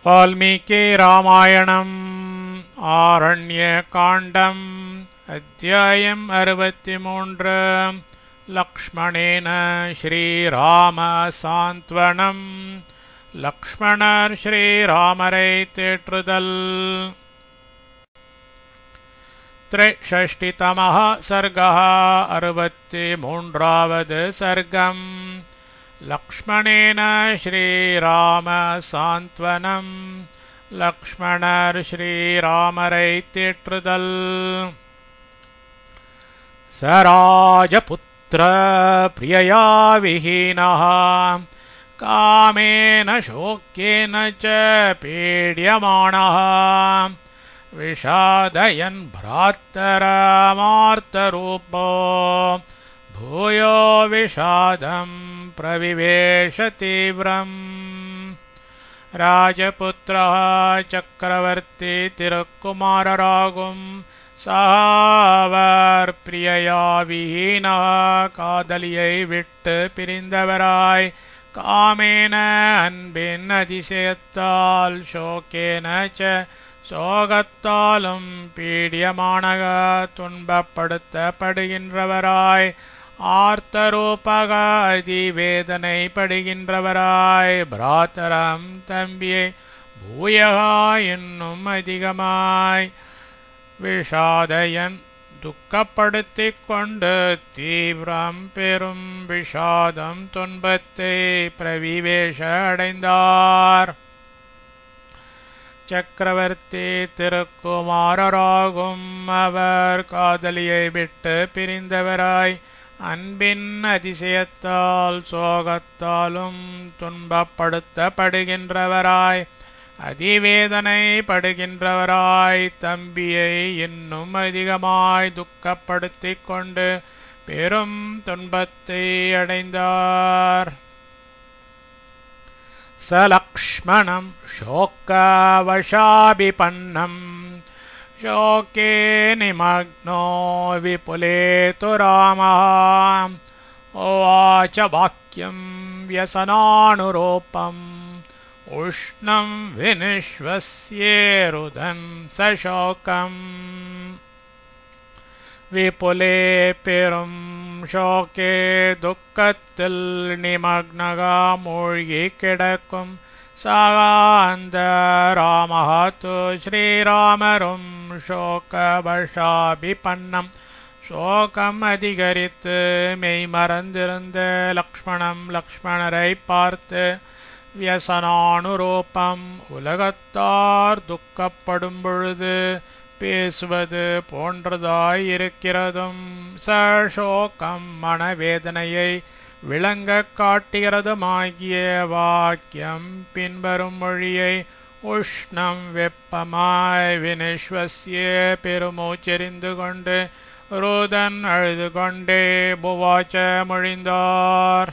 वाल्मीकि रामायणम् आरण्यकाण्डम् अध्यायम् 63 लक्ष्मणेन श्रीराम सान्त्वनम् लक्ष्मणர் श्रीरामரை தேற்றுதல் त्रिषष्टितमः सर्गः 63வது सर्गम् लक्ष्मणेन श्रीराम सान्त्वनम् लक्ष्मणர் श्रीरामரை தேற்றுதல் स राजपुत्र प्रियया विहीनः कामेन शोकेन च पीड्यमानः विषादयन् भ्रातरमार्तरूपो भूयो विषादं प्रविवेश तीव्रम् राजपुत्रः चक्रवर्ती तिरुक्कुमाररागुम् சஹாவர் பிரியயா விஹீனா காதலியை விட்டு பிரிந்தவராய் காமேன அன்பின் அதிசயத்தால் சோகேன ச சோகத்தாலும் பீடியமானக துன்பப்படுத்தப்படுகின்றவராய் ஆர்த்தரூபக அதிவேதனைப்படுகின்றவராய் பிராத்தரம் தம்பியை பூயகா என்னும் அதிகமாய் விஷாதயன் துக்கப்படுத்திக் கொண்டு தீவிரம் பெரும் விஷாதம் துன்பத்தை பிரவிவேஷ அடைந்தார். சக்கரவர்த்தி திருக்குமாரராகும் அவர் காதலியை விட்டு பிரிந்தவராய் அன்பின் அதிசயத்தால் சோகத்தாலும் துன்பப்படுத்தப்படுகின்றவராய் அதிவேதனைப்படுகின்றவராய் தம்பியை இன்னும் அதிகமாய் துக்கப்படுத்திக் கொண்டு பெரும் துன்பத்தை அடைந்தார். स लक्ष्मणं शोकवशाभिपन्नं शोके निमग्नो विपुले तु रामः उवाच वाक्यं व्यसनानुरूपम् उष्णं विनिश्वस्येरुदन् सशोकम् विपुले पेरुं शोके दुःखत्तिल निमग्नगा मूழ்கி கிடக்கும் சாகாந்த ராமः तु ஸ்ரீராமரும் சோகவசாபிபன்னம் சோகம் அதிகரித்து மெய்மறந்திருந்த லக்ஷ்மணரை பார்த்து வியசனானுரூபம் உலகத்தார் துக்கப்படும் பொழுது பேசுவது போன்றதாயிருக்கிறதும் சசோகம் மனவேதனையை விளங்க காட்டுகிறதுமாகிய வாக்கியம் பின்வரும் மொழியை உஷ்ணம் வெப்பமாய் வினிஸ்வசிய பெருமூச்செறிந்து கொண்டு ருதன் அழுது கொண்டே புவாச்ச மொழிந்தார்.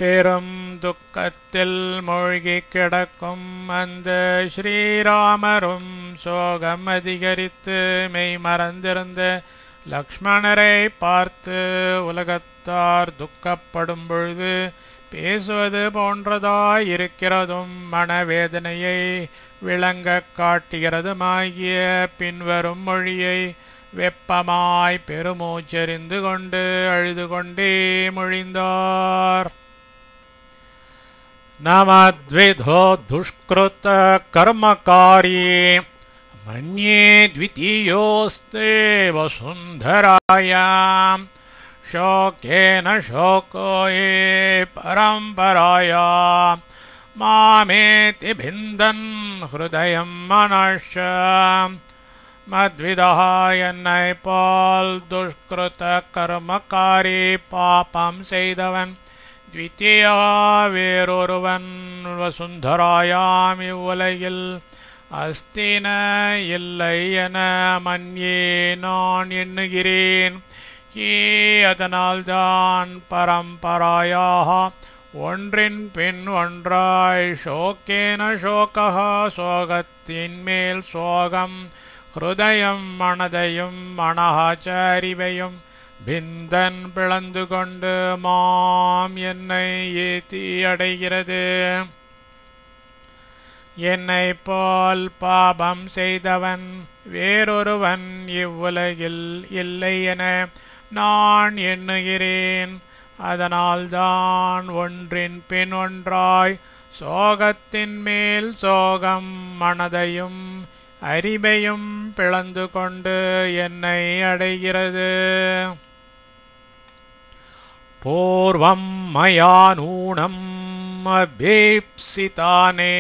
பெரும் துக்கத்தில் மூழ்கி கிடக்கும் அந்த ஸ்ரீராமரும் சோகம் அதிகரித்து மெய் மறந்திருந்த லக்ஷ்மணரை பார்த்து உலகத்தார் துக்கப்படும் பொழுது பேசுவது போன்றதாயிருக்கிறதும் மனவேதனையை விளங்க காட்டுகிறதுமாகிய பின்வரும் மொழியை வெப்பமாய் பெருமூச்செறிந்து கொண்டு அழுது கொண்டே மொழிந்தார். नमद्विधो दुष्कृत कर्मकारी मन्ये द्वितीयोस्ते वसुन्धरायां शोकेन शोको ये परम्पराया मामेति भिन्दन् हृदयं मनश्च मद्विदः என்னை போல் दुष्कृत कर्मकारी பாபம் செய்தவன் द्वितीया வேறொருவன் வசுந்தராயாம் இவ்வுலகில் அஸ்தின இல்லை என மன்யே நான் எண்ணுகிறேன். அதனால்தான் பரம்பராயாக ஒன்றின் பின் ஒன்றாய் சோகேன சோகா சோகத்தின் மேல் சோகம் ஹிருதயம் மனதையும் மனஹாச்சாரிவையும் பிந்தன் பிளந்து கொண்டு மாம் என்னை ஏத்தி அடைகிறது. என்னைப் போல் பாபம் செய்தவன் வேறொருவன் இவ்வுலகில் இல்லை என நான் எண்ணுகிறேன். அதனால்தான் ஒன்றின் பின் ஒன்றாய் சோகத்தின் மேல் சோகம் மனதையும் அறிவையும் பிளந்து கொண்டு என்னை அடைகிறது. பூர்வம் மயா நூனம் அபீப்சிதானே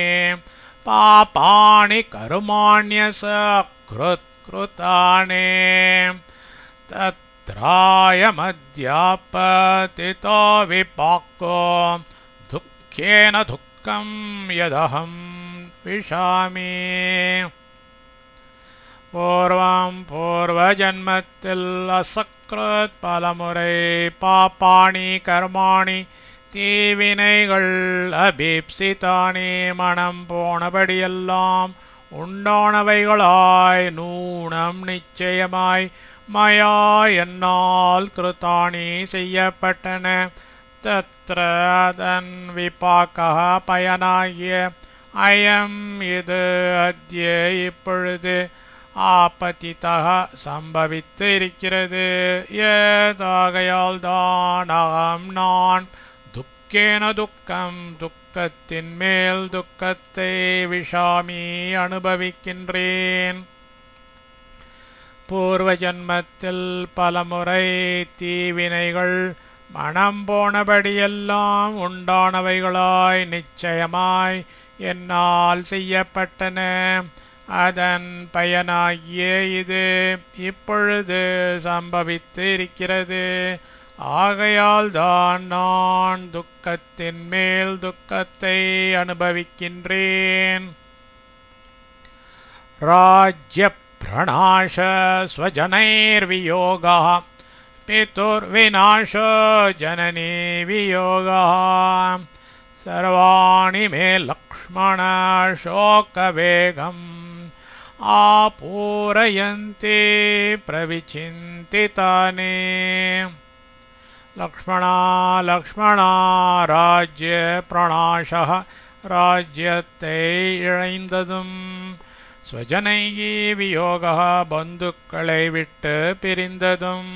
பாபாணி கர்மாண்யசக்ருத்கிருதானே தத்ராயமத்யாபதிதோ விபாக்கோ துக்கேன துக்கம் யதஹம் விஷாமி. பூர்வம் பூர்வ ஜன்மத்தில் அசக்ருத் பலமுறை பாப்பாணி கர்மாணி தீவினைகள் அபீப்சிதானி மனம் போனபடியெல்லாம் உண்டானவைகளாய் நூனம் நிச்சயமாய் மயா என்னால் கிருத்தாணி செய்யப்பட்டன. தத்ர அதன் விபாக்கா பயனாகிய அயம் இது அத்ய இப்பொழுது ஆபத்திதः சம்பவித்து இருக்கிறது. ஏதாகையால் தான் அகம் நான் துக்கேன துக்கம் துக்கத்தின் மேல் துக்கத்தை விஷாமி அனுபவிக்கின்றேன். பூர்வ ஜன்மத்தில் பலமுறை தீவினைகள் மனம் போனபடியெல்லாம் உண்டானவைகளாய் நிச்சயமாய் என்னால் செய்யப்பட்டன. அதன் பயனாகிய இது இப்பொழுது சம்பவித்து இருக்கிறது. ஆகையால் தான் நான் துக்கத்தின் மேல் துக்கத்தை அனுபவிக்கின்றேன். ராஜ்ய பிரணாஷ ஸ்வஜனைர்வியோகः பிதுர்விநாசோ ஜனனி வியோகः சர்வாணி மே லக்ஷ்மண சோகவேகம் ஆபூரயந்தி பிரவிச்சிந்திதானி. லக்ஷ்மணா ராஜ்ய பிரணாசः ராஜ்யத்தை இழைந்ததும் ஸ்வஜனைகி வியோகः பந்துக்களை விட்டு பிரிந்ததும்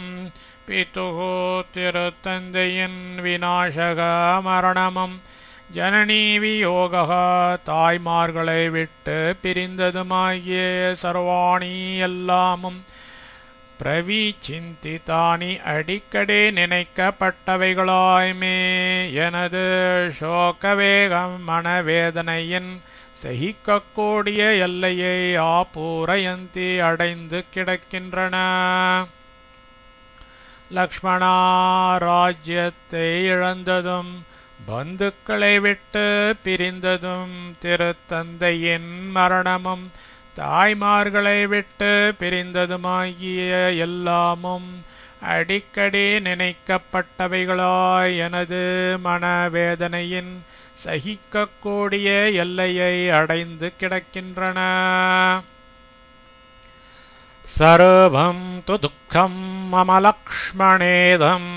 பிதுகு திருத்தந்தையின் விநாசக மரணமும் ஜனனி வியோகः தாய்மார்களை விட்டு பிரிந்ததுமாகிய சர்வாணி எல்லாமும் பிரவிச்சிந்திதானி அடிக்கடி நினைக்கப்பட்டவைகளாய் மே எனது சோகவேகம் மனவேதனையின் சகிக்கக்கூடிய எல்லையை ஆபூரயந்தி அடைந்து கிடக்கின்றன. லக்ஷ்மணா ராஜ்யத்தை இழந்ததும் பந்துக்களை விட்டு பிரிந்ததும் திருத்தந்தையின் மரணமும் தாய்மார்களை விட்டு பிரிந்ததுமாகிய எல்லாமும் அடிக்கடி நினைக்கப்பட்டவைகளாய் எனது மனவேதனையின் சகிக்கக்கூடிய எல்லையை அடைந்து கிடக்கின்றன. சர்வம் து துக்கம் மம லக்ஷ்மணேதம்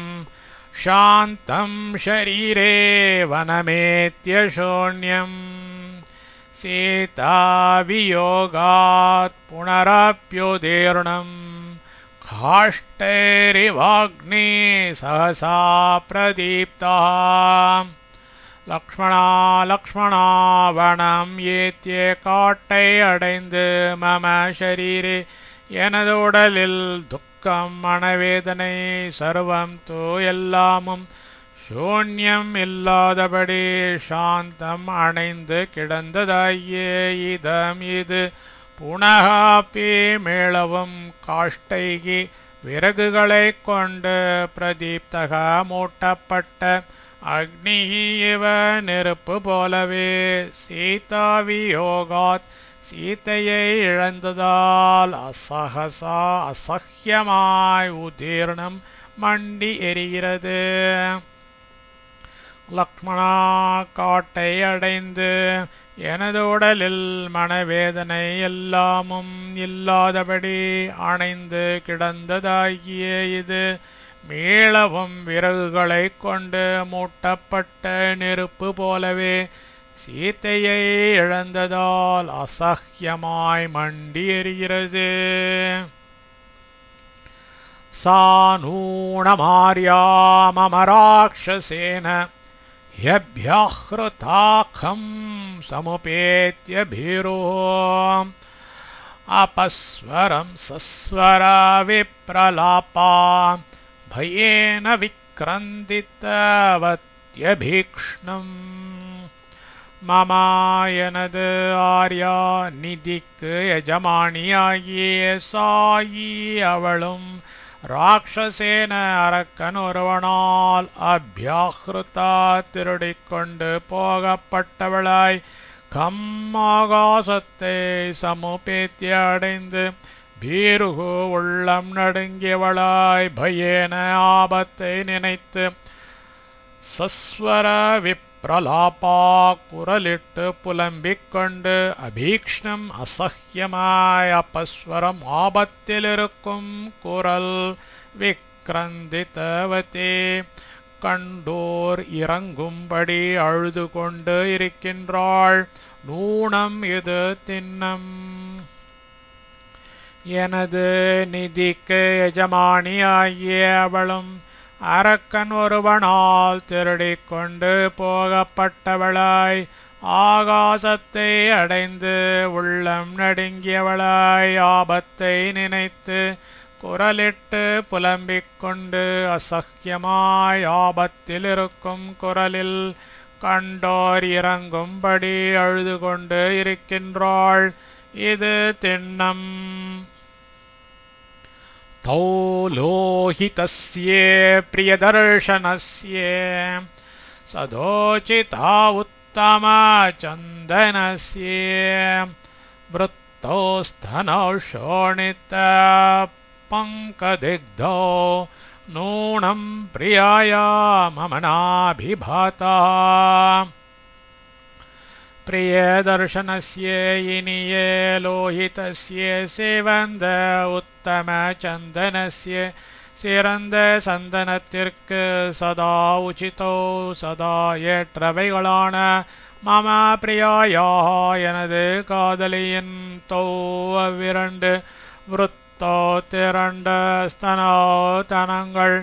சாந்தம் ஷரீரே வனமேத்ய சூன்யம் சீதா வியோகாத் புனரப்யுதீர்ணம் காஷ்டைரிவாக்னி சஹசா பிரதீப்தா. லக்ஷ்மணா வனம் ஏத்திய காட்டை அடைந்து மம ஷரீரே எனது உடலில் துக்கம் மனவேதனை சர்வம் தோ எல்லாமும் சூன்யம் இல்லாதபடி சாந்தம் அணைந்து கிடந்ததாகிய இதம் இது புனகாப்பி மேளவும் காஷ்டைகி விறகுகளை கொண்டு பிரதீப்தக மூட்டப்பட்ட அக்னி இவ நெருப்பு போலவே சீதா வியோகாத் சீதையை இழந்ததால் அசகசா அசஹ்யமாய் உதீர்ணம் மண்டி எரிகிறது. லக்ஷ்மணா காட்டை அடைந்து எனது உடலில் மனவேதனை எல்லாமும் இல்லாதபடி அணைந்து கிடந்ததாகிய இது மீளவும் விறகுகளை கொண்டு மூட்டப்பட்ட நெருப்பு போலவே சீத்தையை இழந்ததால் அசஹ்யமாய் மண்டி எறிகிறது. சா நூணமார்யாமமராக்ஷசேன யப்யஹ்ருதாக்கம் சமுபேத்ய பீரோ अपस्वरं सस्वरा विप्रलापा भयेन विक्रन्दितवत्यभीक्ष्णम् மமாயனது ஆர்யா நிதிக்கு எஜமானியாகிய சாயி அவளும் ராட்சசேன அரக்கன் ஒருவனால் அபியாஹ்ருதா திருடிக்கொண்டு போகப்பட்டவளாய் ஆகாசத்தை சமுபேத்திய அடைந்து பீருகு உள்ளம் நடுங்கியவளாய் பயேன ஆபத்தை நினைத்து சஸ்வர விப்ரலாபா குரலிட்டு புலம்பிக் கொண்டு அபீக்ஷ்ணம் அசஹ்யமாய் அப்பஸ்வரம் ஆபத்திலிருக்கும் குரல் விக்ரந்திதவதே கண்டோர் இறங்கும்படி அழுது கொண்டு இருக்கின்றாள். நூனம் இது தின்னம். எனது நிதிக்கு எஜமானியாகிய அவளும் அரக்கன் ஒருவனால் திருடிக்கொண்டு போகப்பட்டவளாய் ஆகாசத்தை அடைந்து உள்ளம் நடுங்கியவளாய் ஆபத்தை நினைத்து குரலிட்டு புலம்பிக் கொண்டு அசஹ்யமாய் ஆபத்தில் இருக்கும் குரலில் கண்டோர் இறங்கும்படி அழுது கொண்டு இருக்கின்றாள். இது திண்ணம். தௌ லோஹிதஸ்யே பிரியதர்ஷனஸ்யே சதோசிதா உத்தம சந்தனஸ்யே விருத்தோ ஸ்தனோ ஷோணித பங்கதிக்தோ நூனம் பிரியாயா மமனாபிபாதா பிரியதர்ஷனஸ்ய இனியே லோஹிதஸ்ய சேவந்த உத்தம சந்தனஸ்ய சிறந்த சந்தனத்திற்கு சதா உச்சிதோ சதா ஏற்றவைகளான மம பிரியாயா எனது காதலியின் தோ அவ்விரண்டு விருத்தோ திரண்ட ஸ்தனோ தனங்கள்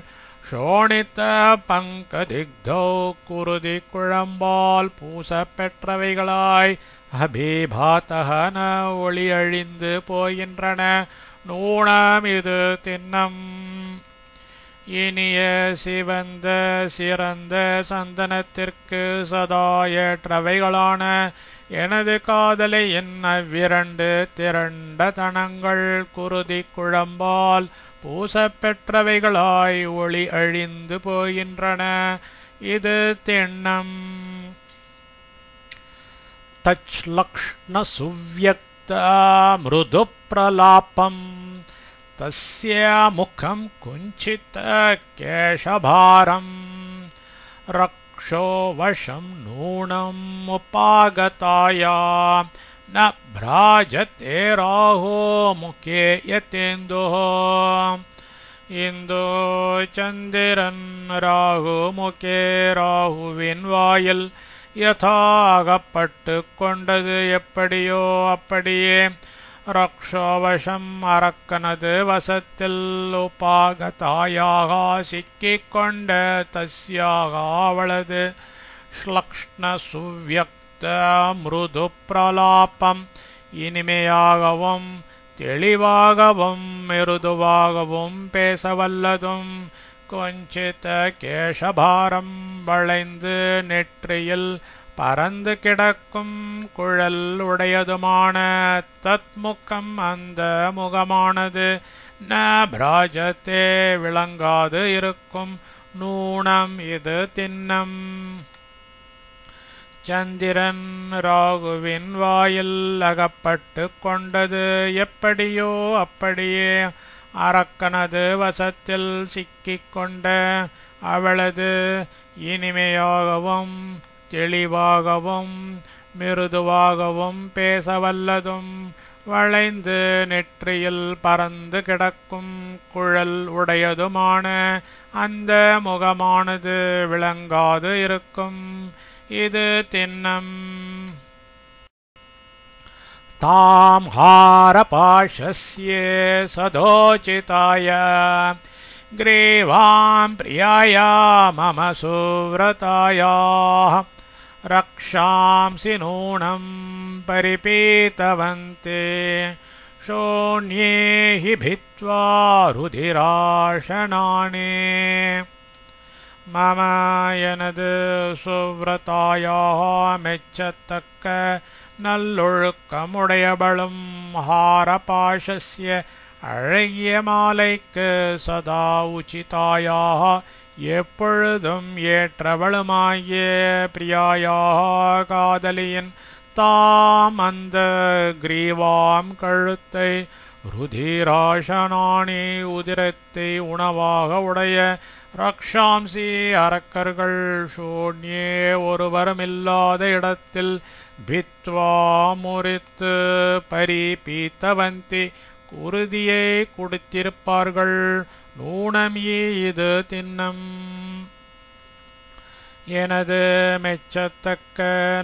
ஷோணித்த பங்கதிக்தோ குருதி குழம்பால் பூச பெற்றவைகளாய் அபிபாத்தகன ஒளி அழிந்து போகின்றன. நூனம் இது தின்னம். இனிய சிவந்த சிறந்த சந்தனத்திற்கு சதா ஏற்றவைகளான எனது காதலியின் அவ்விரண்டு திரண்ட தனங்கள் குருதி குழம்பால் பூசப்பெற்றவைகளாய் ஒளி அழிந்து போகின்றன. இது திண்ணம். தச்லக்ஷ்ண சுவ்யக்த மிருது பிரலாபம் தஸ்ய முகம் குஞ்சித கேஷபாரம் ரக்ஷோ வசம் நூனம் உபாகதாயா ந பிராஜதே ராஹோ முகே யதேந்தோ. இந்தோ சந்திரன் ராகு முகே ராகுவின் வாயில் யதாகப்பட்டு கொண்டது எப்படியோ அப்படியே ரக்ஷோவசம் அரக்கனது வசத்தில் உபாகதாயாக சிக்கிக் கொண்ட தஸ்யாக அவளது ஸ்லக்ஷ்ண சுவ்யக்த மிருது பிரலாபம் இனிமையாகவும் தெளிவாகவும் மிருதுவாகவும் பேசவல்லதும் கொஞ்சித்த கேசபாரம் வளைந்து நெற்றியில் பரந்து கிடக்கும் குழல் உடையதுமான தத்முகம் அந்த முகமானது ந பிராஜத்தே விளங்காது இருக்கும். நூனம் இது திண்ணம். சந்திரன் ராகுவின் வாயில் அகப்பட்டு கொண்டது எப்படியோ அப்படியே அரக்கனது வசத்தில் சிக்கிக் கொண்ட அவளது இனிமையாகவும் தெளிவாகவும் மிருதுவாகவும் பேசவல்லதும் வளைந்து நெற்றியில் பறந்து கிடக்கும் குழல் உடையதுமான அந்த முகமானது விளங்காது இருக்கும். இது தின்னம் தாம் ஹாரபாஷஸ்யே சதோசிதாய கிரீவாம் பிரியாயா மம சுவ்ரதாயாः ரக்ஷாம்சி நூனம் பரிபீதவந்தே शोण्ये हि भित्त्वा रुधिराशनानि मम எனது சுவ்ரதாயாக மெச்சத்தக்க நல்லொழுக்கமுடையவளும் ஹாரபாஷஸ்ய அழகிய மாலைக்கு சதா உச்சிதாயாக எப்பொழுதும் ஏற்றவளுமாகிய பிரியாயாக காதலியின் தாம் அந்த கிரீவாம் கழுத்தை ருதிராசனானி உதிரத்தை உணவாக உடைய ரக்ஷாம்சி அரக்கர்கள் சூன்யே ஒருவருமில்லாத இடத்தில் பித்வா முறித்து பரிபீத்தவந்தி குருதியை குடித்திருப்பார்கள் நூனமியே இது தின்னம் எனது மெச்சத்தக்க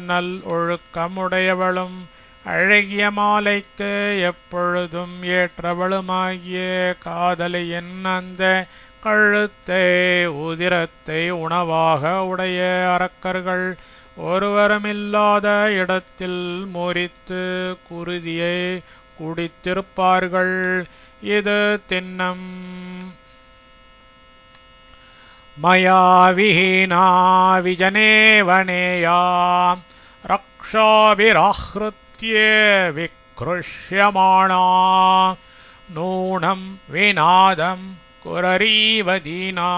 நல் ஒழுக்கமுடையவளும் அழகிய மாலைக்கு எப்பொழுதும் ஏற்றவளுமாகிய காதலியின் அந்த கழுத்தை உதிரத்தை உணவாக உடைய அரக்கர்கள் ஒருவருமில்லாத இடத்தில் முறித்து குருதியை குடித்திருப்பார்கள் இது தின்னம் மயா விஹீனா விஜனே வனேயா ரக்ஷாபிராஹ்ருத்ய விக்ருஷ்யமாணா நூனம் விநாதம் குரரீவதீனா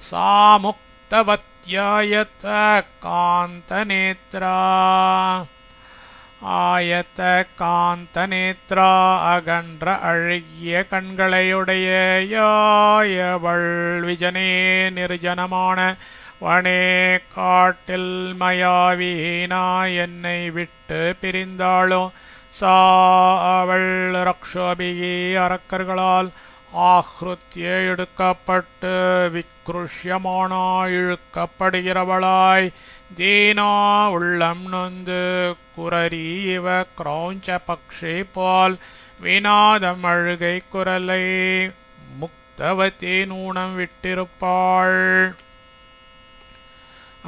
சா முக்தவத்யாயத காந்தநேத்ரா ஆயத்த காந்தநேத்ரா அகன்ற அழகிய கண்களையுடைய யாயவள் விஜனே நிர்ஜனமான வனே காட்டில் மயாவீனா என்னை விட்டு பிரிந்தாளோ சா அவள் ரக்ஷோபிகி அரக்கர்களால் ஆஹ்ருத்ய எடுக்கப்பட்டு விக்ருஷ்யமானா இழுக்கப்படுகிறவளாய் தீனா உள்ளம் நொந்து குரரி இவ கிரௌஞ்ச பக்ஷி போல் விநாதம் அழுகை குரலை முக்தவதி நூனம் விட்டிருப்பாள்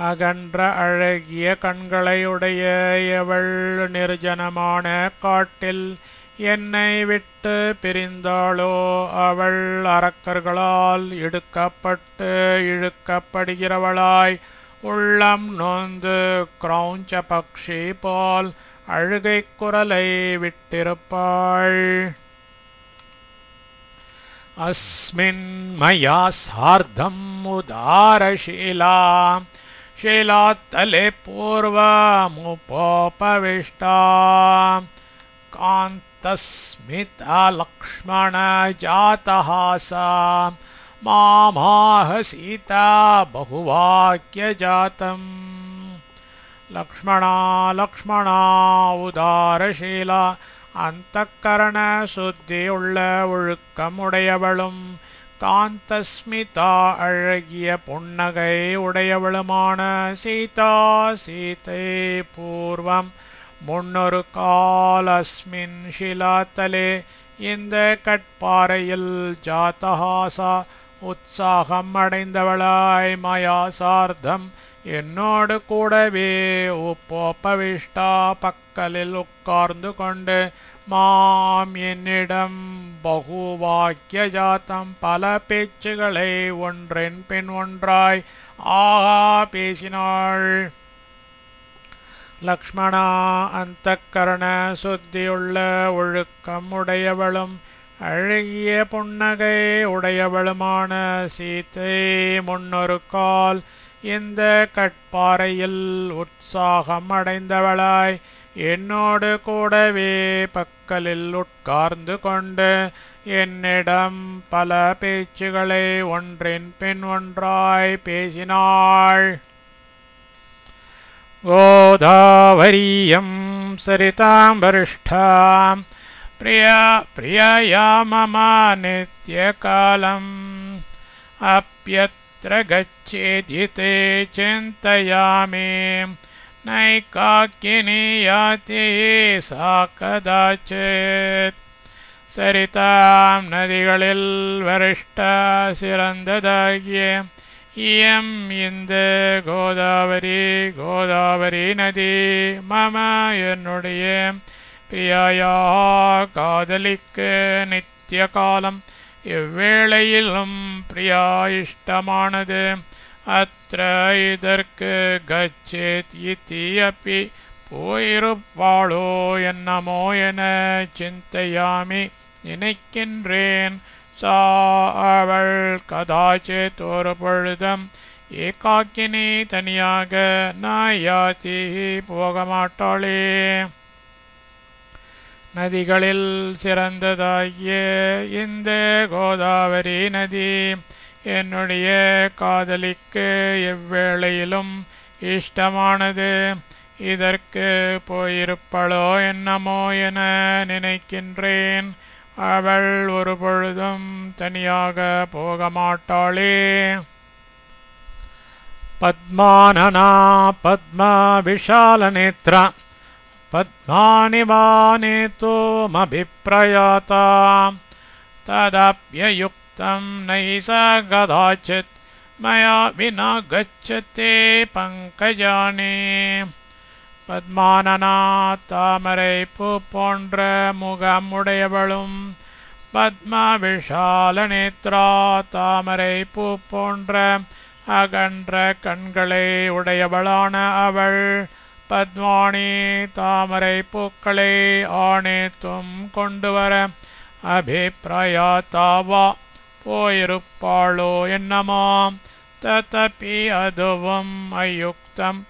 அகன்ற அழகிய கண்களையுடைய எவள் நிர்ஜனமான காட்டில் என்னை விட்டு பிரிந்தாளோ அவள் அரக்கர்களால் எடுக்கப்பட்டு இழுக்கப்படுகிறவளாய் உள்ளம் நொந்து கிரௌஞ்ச பக்ஷி போல் அழுகை குரலை விட்டிருப்பாள் அஸ்மின் மயா சார்த்தம் உதாரசீலா शीलातले पूर्वमुपोपविष्टा कान्तस्मिता लक्ष्मण जातः सा मामाह सीता बहुवाक्यजातम् लक्ष्मणा उदारशीला अंतःकरण சுத்தியுள்ள ஒழுக்கமுடையவளும் காந்தஸ்மிதா அழகிய புன்னகை உடையவளுமான சீதா சீதை பூர்வம் முன்னொரு கால் அஸ்மின் ஷிலாத்தலே இந்த கட்பாறையில் ஜாதஹாசா உற்சாகம் அடைந்தவளாய் மயா சார்த்தம் என்னோடு கூடவே உப்போபவிஷ்டா பக்கலில் உட்கார்ந்து கொண்டு மாம் என்னிடம் பகுவாக்கிய ஜாத்தம் பல பேச்சுகளை ஒன்றன் பின் ஒன்றாய் ஆகா பேசினாள் லக்ஷ்மணா அந்தக்கரண சுத்தியுள்ள ஒழுக்கம் உடையவளும் அழகிய புன்னகை உடையவளுமான சீதை முன்னொரு கால் இந்த கட்பாறையில் உற்சாகம் அடைந்தவளாய் என்னோடு கூடவே பக்கலில் உட்கார்ந்து கொண்டு என்னிடம் பல பேச்சுகளை ஒன்றின் பின் ஒன்றாய் பேசினாள் கோதாவரியம் சரிதாம் வரிஷ்டாம் பிரியா மம நித்யகாலம் அப்யத் यत्र गच्छेद्यते चिन्तयामि नैकाकिनी याति सा कदाचित् சரிதாம் நதிகளில் வரிஷ்ட சிறந்ததாகிய இயம் இந்த கோதாவரி நதி மம என்னுடைய பிரியாயா காதலிக்கு நித்திய காலம் எவ்வேளையிலும் பிரியா இஷ்டமானது அத்ர இதற்கு கச்சேத் இதி அப்பி போயிருப்பாளோ என்னமோ என சிந்தையாமி நினைக்கின்றேன் சா அவள் கதாச்சித் ஒரு பொழுதும் ஏகாக்கினி தனியாக நாயாதி போகமாட்டாளே நதிகளில் சிறந்ததாகிய இந்த கோதாவரி நதி என்னுடைய காதலிக்கு எவ்வேளையிலும் இஷ்டமானது இதற்கு போயிருப்பளோ என்னமோ என நினைக்கின்றேன் அவள் ஒரு பொழுதும் தனியாக போகமாட்டாளே பத்மானனா பத்மா விஷாலநேத்ரா பத்மானிவானேதோமபிப்ரயாதா ததப்யயுக்தம் நைச கதாச்சித் மயா வினா கச்சதே பங்கஜானே பத்மானனா தாமரை பூ போன்ற முகமுடையவளும் பத்ம விஷால நேத்ரா தாமரை பூ போன்ற அகன்ற கண்களை உடையவளான அவள் பத்மானி தாமரை பூக்களை ஆணேத்தும் கொண்டுவர அபிப்ராயத்தாவா போயிருப்பாளோ என்னமோ ததபி அதுவும் அயுக்தம்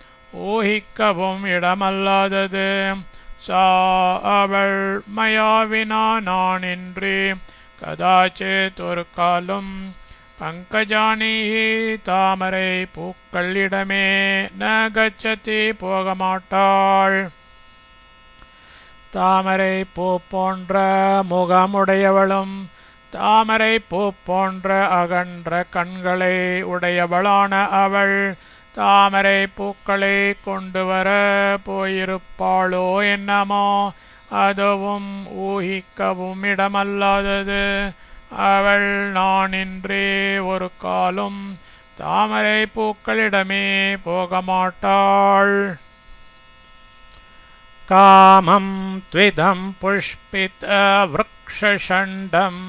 ஊகிக்கவும் இடமல்லாதது சா அவள் மயாவினா நானின்றி கதாச்சித் ஒரு காலும் பங்கஜானி தாமரை பூக்களிடமே ந கச்சதி போகமாட்டாள் தாமரை பூ போன்ற முகமுடையவளும் தாமரை பூ போன்ற அகன்ற கண்களை உடையவளான அவள் தாமரை பூக்களை கொண்டு வர போயிருப்பாளோ என்னமோ அதுவும் ஊகிக்கவும் இடமல்லாதது அவள் நானின்றி ஒரு காலும் தாமரை பூக்களிடமே போகமாட்டாள் காமம் த்விதம் புஷ்பித விருக்ஷண்டம்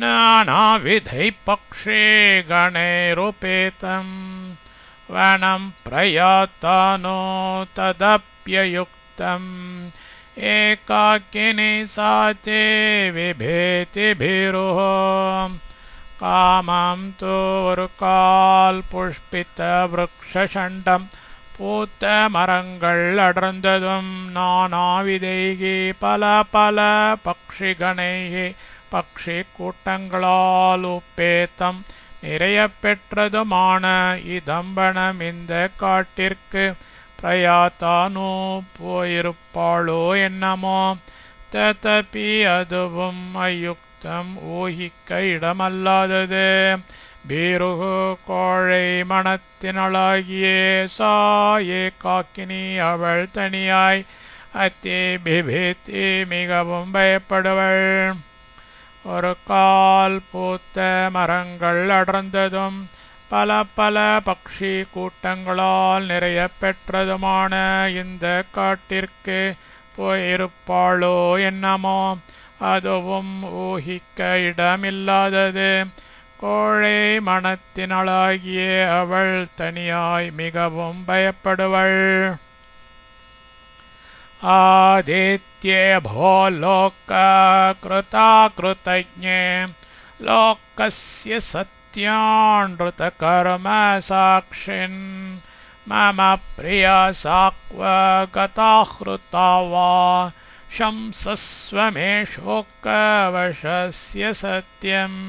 நானாவிதை பக்ஷே கணைருபேதம் वनं प्रयातानो तदप्ययुक्तम् एकाकिनी सा ते विभेतिभिरुः कामं तु ஒரு கால் புஷ்பித்த விருக்ஷண்டம் பூத்த மரங்கள் அடர்ந்ததும் நானாவிதைகி பல பல பக்ஷிகணைகி பக்ஷி கூட்டங்களால் உப்பேத்தம் நிறைய பெற்றதுமான இதம்பனம் இந்த காட்டிற்கு பிரயாத்தானோ போயிருப்பாளோ என்னமோ ததபி அதுவும் அயுக்தம் ஊகிக்க இடமல்லாதது பீருகு கோழை மனத்தினளாகியே சா ஏகாக்கினி அவள் தனியாய் அத்தி பிபித்தி மிகவும் பயப்படுவள் ஒரு கால் பூத்த மரங்கள் அடர்ந்ததும் பல பல பக்ஷி கூட்டங்களால் நிறைய பெற்றதுமான இந்த காட்டிற்கு போயிருப்பாளோ என்னமோ அதுவும் ஊகிக்க இடமில்லாதது கோழை மனத்தினளாகிய அவள் தனியாய் மிகவும் பயப்படுவள் आदित्ये भो लोककृताकृतज्ञे लोकस्य सत्यानृतकर्म साक्षिन् मम प्रिया साक्व गताहृता वा शंसस्व मे शोकवशस्य सत्यम्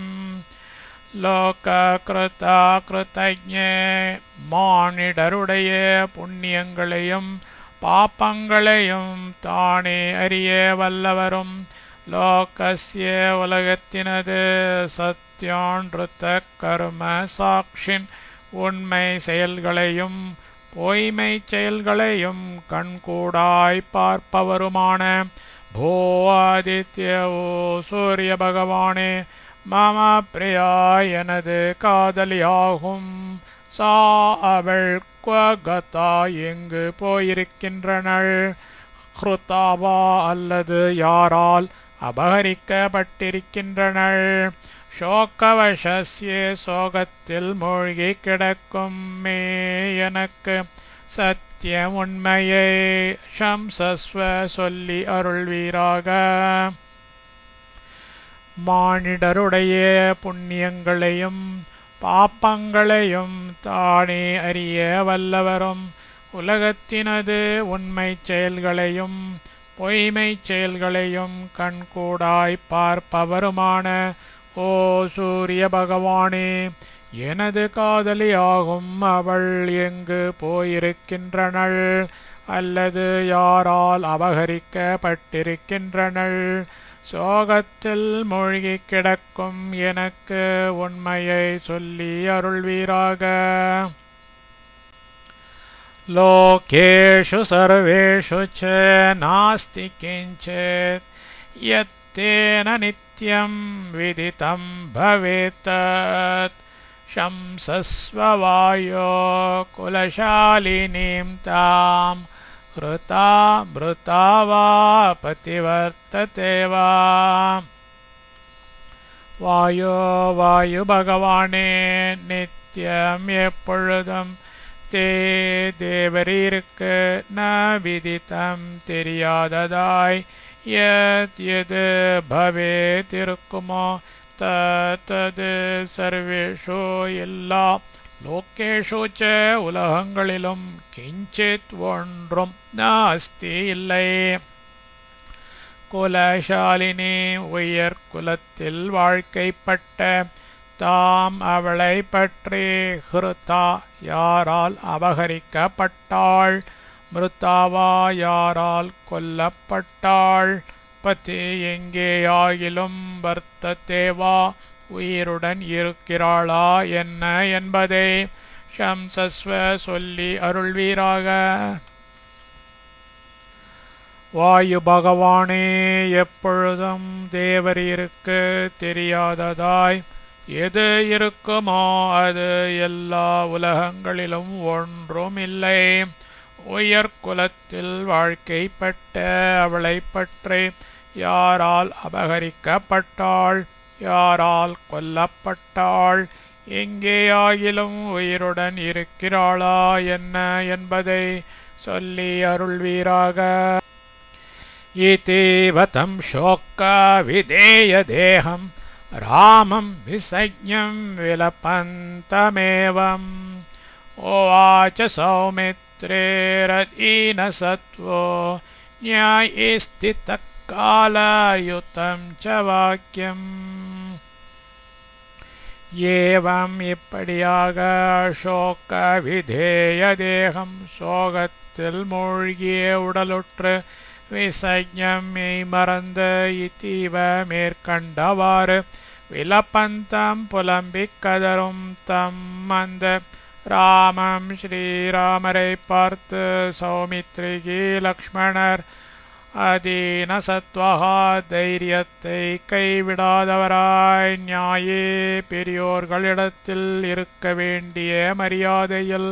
லோககிருதாகிருதஜ்ஞே மானிடருடைய புண்ணியங்களையும் பாப்பங்களையும் தானே அறிய வல்லவரும் லோகஸ்ய உலகத்தினது சத்திய நித்யான்றுத்த கர்ம சாக்ஷின் உண்மை செயல்களையும் பொய்மை செயல்களையும் கண்கூடாய் பார்ப்பவருமான போ ஆதித்ய ஓ சூரிய பகவானே மம பிரியா எனது காதலியாகும். சா அவள் குவகதா எங்கு போயிருக்கின்றனள்? ஹ்ருதாவா அல்லது யாரால் அபகரிக்கப்பட்டிருக்கின்றனள்? சோகவசஸ்யே சோகத்தில் மூழ்கி கிடக்கும் மே எனக்கு சத்திய உண்மையை சம்சஸ்வ சொல்லி அருள்வீராக. மானிடருடைய புண்ணியங்களையும் பாப்பங்களையும் தானே அறிய வல்லவரும் உலகத்தினது உண்மை செயல்களையும் பொய்மை செயல்களையும் கண்கூடாய் பார்ப்பவருமான ஓ சூரிய பகவானே, எனது காதலியாகும் அவள் எங்கு போயிருக்கின்றனள் அல்லது யாரால் அபகரிக்கப்பட்டிருக்கின்றனள்? சோகத்தில் மூழ்கி கிடக்கும் எனக்கு உண்மையை சொல்லி அருள்வீராக. லோகேஷு சர்வேஷு ச நாஸ்தி கிஞ்சித் யத்தேன நித்யம் விதிதம் பவேத் சம்சஸ்வ வாயோ குலசாலினீம் தாம் ஹ்ருதா மிருதா வா பதிவர்த்ததே வா. வாயோ வாயு பகவானே, நித்தியம் எப்பொழுதும் தேவரீருக்கு ந விதித்தம் தெரியாததாய் எது பவேத் இருக்குமோ தது சர்வேஷு எல்லா லோகேஷு ச உலகங்களிலும் கிஞ்சித் ஒன்றும் நாஸ்தி இல்லை. குலசாலினி உயர் குலத்தில் வாழ்க்கைப்பட்ட தாம் அவளை பற்றி ஹ்ருதா யாரால் அபகரிக்கப்பட்டாள், மிருதாவா யாரால் கொல்லப்பட்டாள், பதி எங்கேயாகிலும் வர்த்ததேவா உயிருடன் இருக்கிறாளா என்ன என்பதை சம்சஸ்வ சொல்லி அருள்வீராக. வாயு பகவானே, எப்பொழுதும் தேவரீருக்கு தெரியாததாய் எது இருக்குமோ அது எல்லா உலகங்களிலும் ஒன்றும் இல்லை. உயர் குலத்தில் வாழ்க்கைப்பட்ட அவளை பற்றி யாரால் அபகரிக்கப்பட்டாள், யாரால் கொல்லப்பட்டாள், எங்கேயாகிலும் உயிருடன் இருக்கிறாளா என்ன என்பதை சொல்லி அருள்வீராக. இதீவதம் சோக விதேய தேகம் ராமம் விசஜ்ஞம் விலபந்தமேவம். ஓவாச்ச சௌமித்ரேரதீன சத்வோ ஞாயஸ்தித காலயுதம் ச வாக்கியம். ஏவம் இப்படியாக சோக விதேய தேகம் சோகத்தில் மூழ்கிய உடலுற்று விசஜ்ஞம் மறந்த இத்தீவ மேற்கண்டவாறு விலப்பந்தம் புலம்பிக் கதரும் தம் அந்த ராமம் ஸ்ரீராமரை பார்த்து சௌமித்ரிகி லக்ஷ்மணர் அதீன சத்வகா தைரியத்தை கைவிடாதவராய் நியாயே பெரியோர்களிடத்தில் இருக்க வேண்டிய மரியாதையில்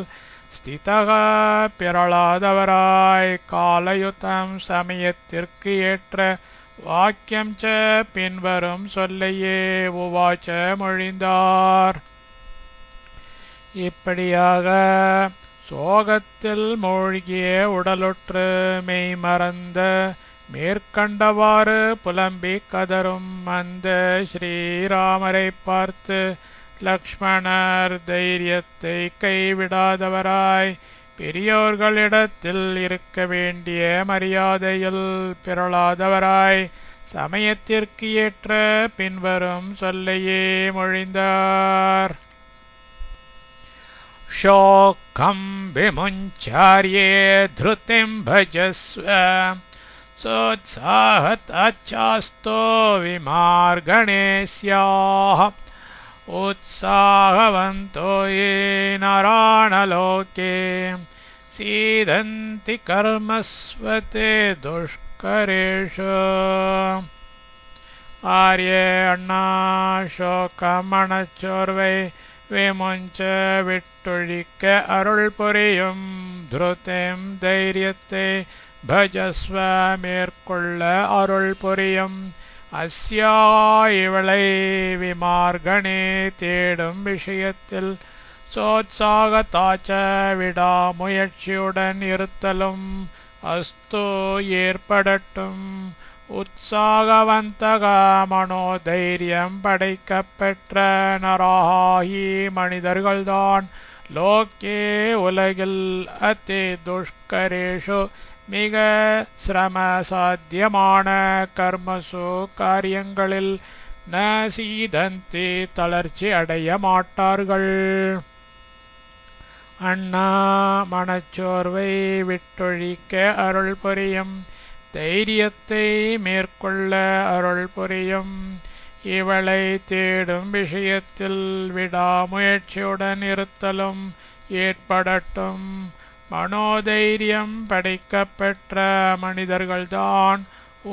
ஸ்திதக பிறளாதவராய் காலயுத்தம் சமயத்திற்கு ஏற்ற வாக்கியம் ச பின்வரும் சொல்லையே உவாச்ச மொழிந்தார். இப்படியாக சோகத்தில் மூழ்கிய உடலுற்று மெய் மறந்த மேற்கண்டவாறு புலம்பிக் கதரும் அந்த ஸ்ரீராமரை பார்த்து லக்ஷ்மணர் தைரியத்தை கைவிடாதவராய் பெரியோர்களிடத்தில் இருக்க வேண்டிய மரியாதையில் பிறளாதவராய் சமயத்திற்கு ஏற்ற பின்வரும் சொல்லையே மொழிந்தார். शोकं विमुञ्चार्ये धृतिं भजस्व सोत्साहताच्चास्तो विमार्गणे स्याः उत्साहवन्तो ये नराणलोके सीदन्ति कर्मस्वते दुष्करेषु आर्ये अण्णा शोकमणचोर्வை விமுஞ்ச விட்டொழிக்க அருள் புரியும் துருதேம் தைரியத்தை பஜஸ்வ மேற்கொள்ள அருள் புரியும் அஸ்யா இவளை விமார்கணே தேடும் விஷயத்தில் சோத்சாகத்தாச்ச விடாமுயற்சியுடன் இருத்தலும் அஸ்து ஏற்படட்டும் உற்சாகவந்தக மனோதைரியம் படைக்கப்பெற்ற நராகி மனிதர்கள்தான் லோக்கே உலகில் அதி துஷ்கரேஷு மிக சிரம சாத்தியமான கர்மசு காரியங்களில் ந சீதந்தி தளர்ச்சி அடைய மாட்டார்கள். அண்ணா மனச்சோர்வை விட்டொழிக்க அருள் புரியும் தைரியத்தை மேற்கொள்ள அருள் புரியும் இவளை தேடும் விஷயத்தில் விடாமுயற்சியுடன் இருத்தலும் ஏற்படட்டும் மனோதைரியம் படைக்கப்பெற்ற மனிதர்கள்தான்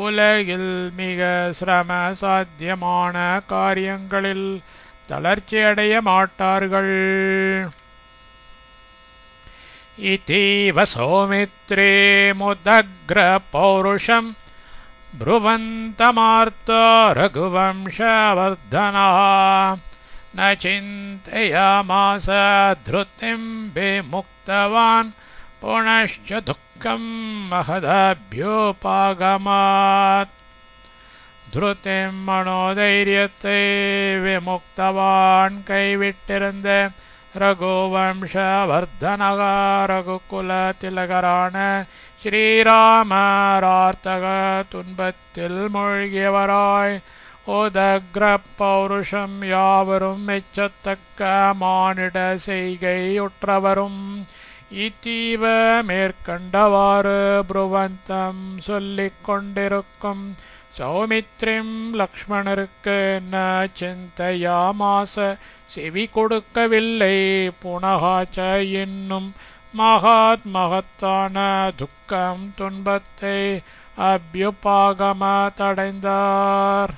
உலகில் மிக சிரம சாத்தியமான காரியங்களில் தளர்ச்சியடைய மாட்டார்கள். इतीव सौमित्रे मुदग्र पौरुषं ब्रुवन्तमार्तो रघुवंशवर्धनः न चिन्तयामास धृतिं विमुक्तवान् पुनश्च दुःखं महदभ्युपागमात्. धृतिं मनोधैर्यத்தை விமுக்தவான் கைவிட்டிருந்த ரகுவம்சவர்தனக ரகுகுல திலகரான ஸ்ரீராமரார்த்தக துன்பத்தில் மூழ்கியவராய் உதக்ர பௌருஷம் யாவரும் மெச்சத்தக்க மானிட செய்கையுற்றவரும் இத்தீவ மேற்கண்டவாறு புருவந்தம் சொல்லிக் கொண்டிருக்கும் சௌமித்ரிம் லக்ஷ்மணருக்கு ந சிந்தையாமாச செவி கொடுக்கவில்லை புனகாச்ச என்னும் மகத்தான துக்கம் துன்பத்தை அபியுபாகம தடைந்தார்.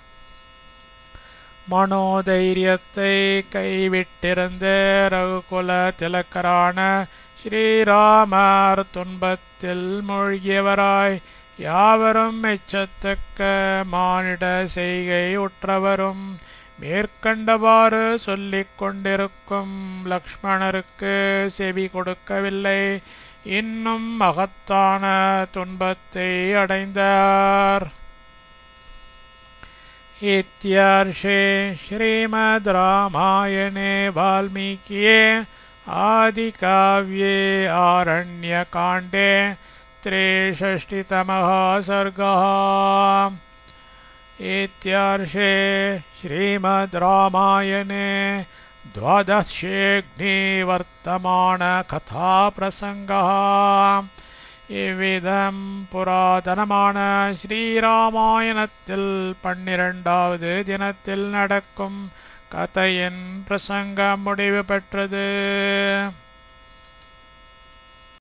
மனோதைரியத்தை கைவிட்டிருந்த ரகுகுல திலக்கரான ஸ்ரீராமர் துன்பத்தில் மூழ்கியவராய் யாவரும் மெச்சத்தக்க மானிட செய்கை உற்றவரும் மேற்கண்டவாறு சொல்லிக் கொண்டிருக்கும் லக்ஷ்மணருக்கு செவி கொடுக்கவில்லை இன்னும் மகத்தான துன்பத்தை அடைந்தார். இத்யர்ஷே ஸ்ரீமத் ராமாயணே வால்மீகியே ஆதிகாவ்யே ஆரண்யகாண்டே त्रिषष्टितमः सर्गः. इत्यर्षे श्रीमद् रामायणे द्वादशेऽग्निवर्तमानकथाप्रसङ्गः. இவ்விதம் புராதனமான ஸ்ரீராமாயணத்தில் 12வது தினத்தில் நடக்கும் கதையின் பிரசங்கம் முடிவு பெற்றது.